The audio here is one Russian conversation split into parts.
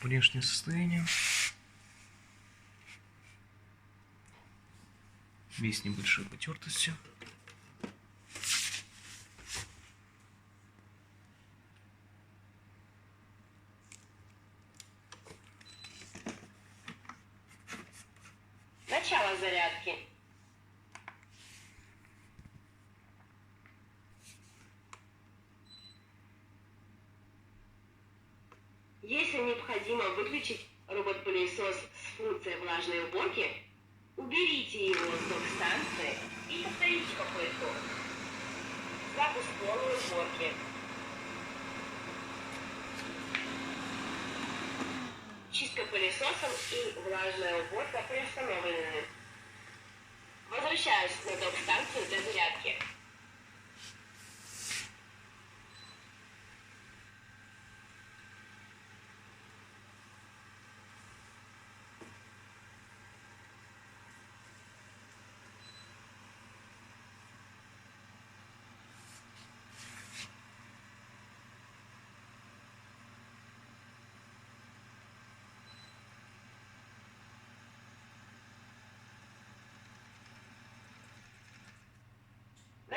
Внешнее состояние. Есть небольшие потертости. Начало зарядки. Если необходимо выключить робот-пылесос с функцией влажной уборки, уберите его с док-станции и повторите попытку. Запуск полной уборки. Чистка пылесосом и влажная уборка приостановлены. Возвращаюсь на док-станцию для зарядки.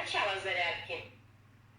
Начало зарядки.